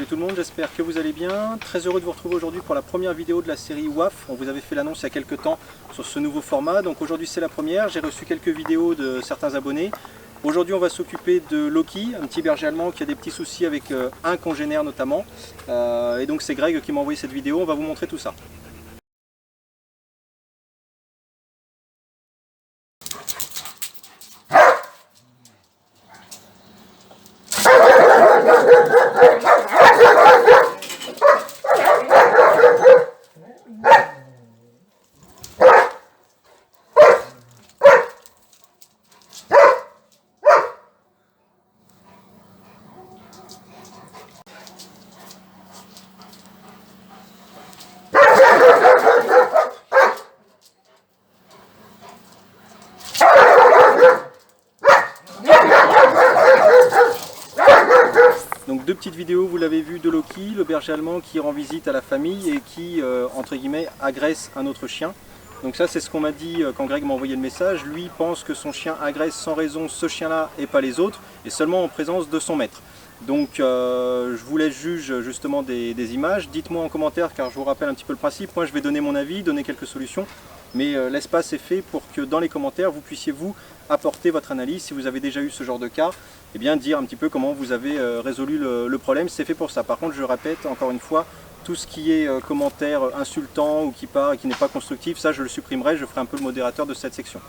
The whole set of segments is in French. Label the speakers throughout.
Speaker 1: Salut tout le monde, j'espère que vous allez bien. Très heureux de vous retrouver aujourd'hui pour la première vidéo de la série WAF. On vous avait fait l'annonce il y a quelques temps sur ce nouveau format, donc aujourd'hui c'est la première. J'ai reçu quelques vidéos de certains abonnés. Aujourd'hui on va s'occuper de Loki, un petit berger allemand qui a des petits soucis avec un congénère notamment. Et donc c'est Greg qui m'a envoyé cette vidéo, on va vous montrer tout ça. Donc deux petites vidéos, vous l'avez vu, de Loki, le berger allemand qui rend visite à la famille et qui, entre guillemets, agresse un autre chien. Donc ça c'est ce qu'on m'a dit quand Greg m'a envoyé le message. Lui pense que son chien agresse sans raison ce chien-là et pas les autres, et seulement en présence de son maître. Donc je vous laisse juge justement des images. Dites-moi en commentaire, car je vous rappelle un petit peu le principe. Moi je vais donner mon avis, donner quelques solutions, mais l'espace est fait pour que dans les commentaires vous puissiez vous apporter votre analyse. Si vous avez déjà eu ce genre de cas, et bien dire un petit peu comment vous avez résolu le problème. C'est fait pour ça. Par contre, je répète encore une fois, tout ce qui est commentaire insultant ou qui part et qui n'est pas constructif, ça je le supprimerai, je ferai un peu le modérateur de cette section.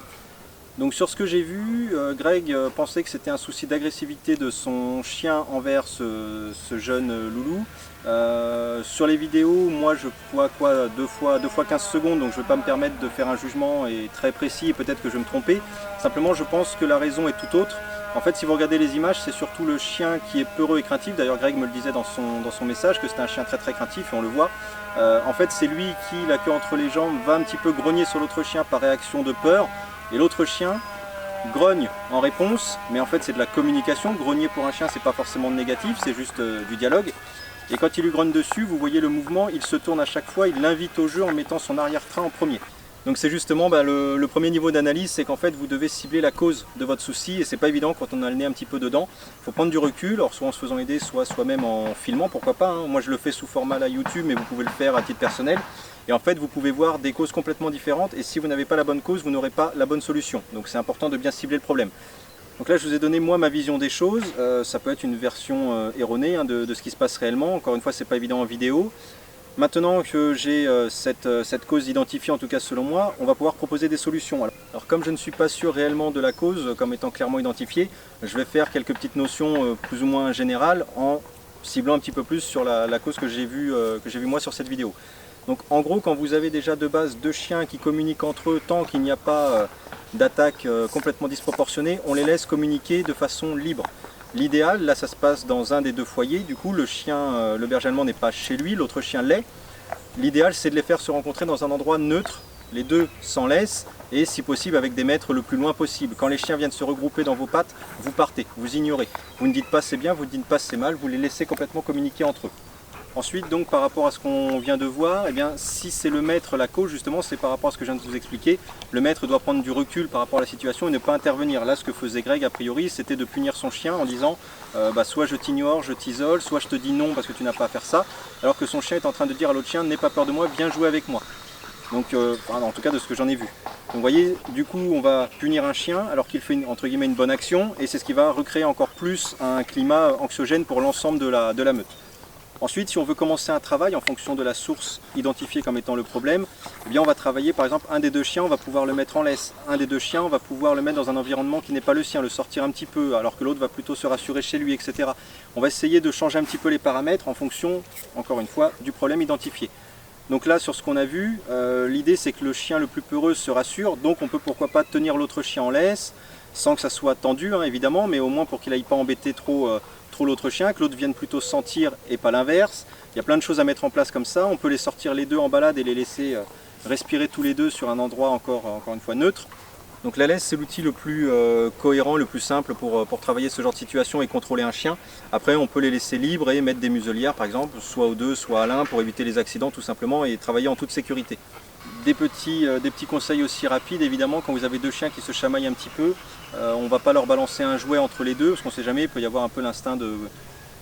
Speaker 1: Donc sur ce que j'ai vu, Greg pensait que c'était un souci d'agressivité de son chien envers ce jeune loulou. Sur les vidéos, moi je vois quoi, 2 fois 15 secondes, donc je ne vais pas me permettre de faire un jugement et très précis, et peut-être que je vais me tromper. Simplement je pense que la raison est tout autre. En fait, si vous regardez les images, c'est surtout le chien qui est peureux et craintif. D'ailleurs, Greg me le disait dans son message que c'était un chien très craintif, et on le voit. En fait, c'est lui qui, la queue entre les jambes, va un petit peu grogner sur l'autre chien par réaction de peur. Et l'autre chien grogne en réponse, mais en fait c'est de la communication. Grogner pour un chien, c'est pas forcément négatif, c'est juste du dialogue. Et quand il lui grogne dessus, vous voyez le mouvement, il se tourne à chaque fois, il l'invite au jeu en mettant son arrière-train en premier. Donc c'est justement le premier niveau d'analyse, c'est qu'en fait vous devez cibler la cause de votre souci, et c'est pas évident quand on a le nez un petit peu dedans. Il faut prendre du recul, alors soit en se faisant aider, soit soi-même en filmant, pourquoi pas, hein. Moi je le fais sous format la YouTube, mais vous pouvez le faire à titre personnel. Et en fait vous pouvez voir des causes complètement différentes, et si vous n'avez pas la bonne cause, vous n'aurez pas la bonne solution. Donc c'est important de bien cibler le problème. Donc là je vous ai donné moi ma vision des choses, ça peut être une version erronée hein, de ce qui se passe réellement. Encore une fois c'est pas évident en vidéo. Maintenant que j'ai cette cause identifiée, en tout cas selon moi, on va pouvoir proposer des solutions. Alors comme je ne suis pas sûr réellement de la cause comme étant clairement identifiée, je vais faire quelques petites notions plus ou moins générales en ciblant un petit peu plus sur la cause que j'ai vue moi sur cette vidéo. Donc en gros, quand vous avez déjà de base 2 chiens qui communiquent entre eux, tant qu'il n'y a pas d'attaque complètement disproportionnée, on les laisse communiquer de façon libre. L'idéal, là ça se passe dans un des 2 foyers, du coup le chien, le berger allemand n'est pas chez lui, l'autre chien l'est. L'idéal c'est de les faire se rencontrer dans un endroit neutre, les 2 s'en laissent, et si possible avec des mètres le plus loin possible. Quand les chiens viennent se regrouper dans vos pattes, vous partez, vous ignorez. Vous ne dites pas c'est bien, vous ne dites pas c'est mal, vous les laissez complètement communiquer entre eux. Ensuite, donc, par rapport à ce qu'on vient de voir, eh bien, si c'est le maître la cause, justement, c'est par rapport à ce que je viens de vous expliquer. Le maître doit prendre du recul par rapport à la situation et ne pas intervenir. Là, ce que faisait Greg, a priori, c'était de punir son chien en disant soit je t'ignore, je t'isole, soit je te dis non parce que tu n'as pas à faire ça, alors que son chien est en train de dire à l'autre chien, n'aie pas peur de moi, viens jouer avec moi. Donc, en tout cas, de ce que j'en ai vu. Donc, vous voyez, du coup, on va punir un chien alors qu'il fait, entre guillemets, une bonne action, et c'est ce qui va recréer encore plus un climat anxiogène pour l'ensemble de la meute. Ensuite, si on veut commencer un travail en fonction de la source identifiée comme étant le problème, eh bien on va travailler par exemple un des 2 chiens, on va pouvoir le mettre en laisse. Un des 2 chiens, on va pouvoir le mettre dans un environnement qui n'est pas le sien, le sortir un petit peu, alors que l'autre va plutôt se rassurer chez lui, etc. On va essayer de changer un petit peu les paramètres en fonction, encore une fois, du problème identifié. Donc là, sur ce qu'on a vu, l'idée c'est que le chien le plus peureux se rassure, donc on peut pourquoi pas tenir l'autre chien en laisse, sans que ça soit tendu hein, évidemment, mais au moins pour qu'il n'aille pas embêter trop l'autre chien, que l'autre vienne plutôt sentir et pas l'inverse. Il y a plein de choses à mettre en place comme ça. On peut les sortir les 2 en balade et les laisser respirer tous les 2 sur un endroit encore une fois neutre. Donc la laisse c'est l'outil le plus cohérent, le plus simple pour travailler ce genre de situation et contrôler un chien. Après on peut les laisser libres et mettre des muselières par exemple, soit aux 2, soit à l'un pour éviter les accidents tout simplement et travailler en toute sécurité. Des petits conseils aussi rapides évidemment, quand vous avez 2 chiens qui se chamaillent un petit peu, on ne va pas leur balancer un jouet entre les 2 parce qu'on ne sait jamais, il peut y avoir un peu l'instinct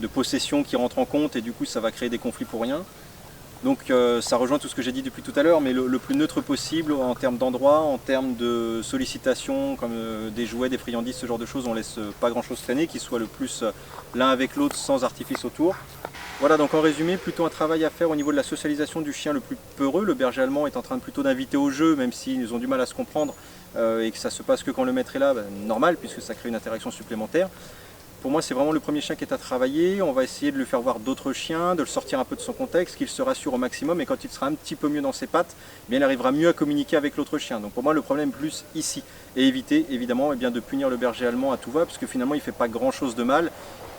Speaker 1: possession qui rentrent en compte et du coup ça va créer des conflits pour rien. Donc ça rejoint tout ce que j'ai dit depuis tout à l'heure, mais le plus neutre possible en termes d'endroit, en termes de sollicitations, comme des jouets, des friandises, ce genre de choses, on laisse pas grand chose traîner, qu'ils soient le plus l'un avec l'autre sans artifice autour. Voilà, donc en résumé, plutôt un travail à faire au niveau de la socialisation du chien le plus peureux. Le berger allemand est en train plutôt d'inviter au jeu, même s'ils ont du mal à se comprendre et que ça se passe que quand le maître est là, normal, puisque ça crée une interaction supplémentaire. Pour moi, c'est vraiment le premier chien qui est à travailler. On va essayer de lui faire voir d'autres chiens, de le sortir un peu de son contexte, qu'il se rassure au maximum. Et quand il sera un petit peu mieux dans ses pattes, bien, il arrivera mieux à communiquer avec l'autre chien. Donc pour moi, le problème plus ici. Et éviter, évidemment, de punir le berger allemand à tout va, parce que finalement, il ne fait pas grand-chose de mal.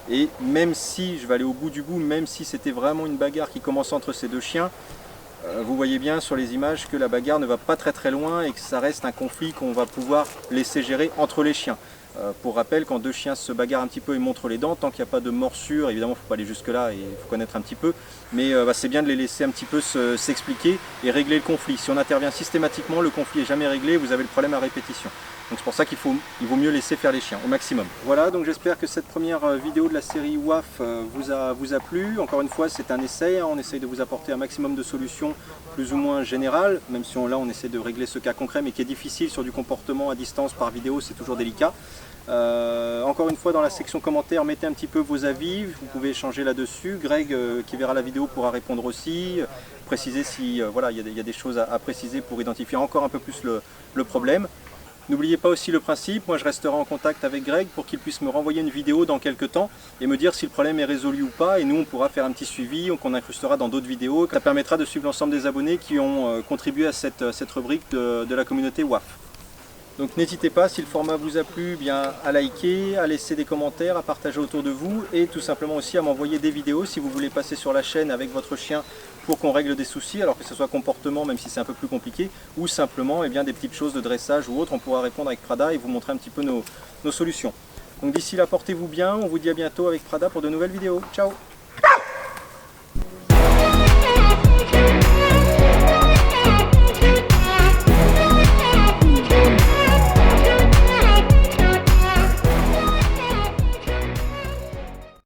Speaker 1: Et même si, je vais aller au bout du bout, même si c'était vraiment une bagarre qui commence entre ces deux chiens, vous voyez bien sur les images que la bagarre ne va pas très loin et que ça reste un conflit qu'on va pouvoir laisser gérer entre les chiens. Pour rappel, quand deux chiens se bagarrent un petit peu et montrent les dents, tant qu'il n'y a pas de morsure, évidemment il ne faut pas aller jusque là et il faut connaître un petit peu, mais c'est bien de les laisser un petit peu s'expliquer et régler le conflit. Si on intervient systématiquement, le conflit n'est jamais réglé, vous avez le problème à répétition. Donc c'est pour ça qu'il vaut mieux laisser faire les chiens au maximum. Voilà, donc j'espère que cette première vidéo de la série WAF vous a plu. Encore une fois, c'est un essai, hein. On essaye de vous apporter un maximum de solutions plus ou moins générales, même si là on essaie de régler ce cas concret, mais qui est difficile sur du comportement à distance par vidéo, c'est toujours délicat. Encore une fois, dans la section commentaires, mettez un petit peu vos avis, vous pouvez échanger là-dessus. Greg, qui verra la vidéo, pourra répondre aussi, préciser si voilà, il y a des choses à préciser pour identifier encore un peu plus le problème. N'oubliez pas aussi le principe, moi je resterai en contact avec Greg pour qu'il puisse me renvoyer une vidéo dans quelques temps et me dire si le problème est résolu ou pas, et nous on pourra faire un petit suivi qu'on incrustera dans d'autres vidéos. Ça permettra de suivre l'ensemble des abonnés qui ont contribué à cette rubrique de la communauté WAF. Donc n'hésitez pas, si le format vous a plu, bien à liker, à laisser des commentaires, à partager autour de vous et tout simplement aussi à m'envoyer des vidéos si vous voulez passer sur la chaîne avec votre chien pour qu'on règle des soucis, alors que ce soit comportement, même si c'est un peu plus compliqué, ou simplement des petites choses de dressage ou autre, on pourra répondre avec Prada et vous montrer un petit peu nos solutions. Donc d'ici là, portez-vous bien, on vous dit à bientôt avec Prada pour de nouvelles vidéos. Ciao!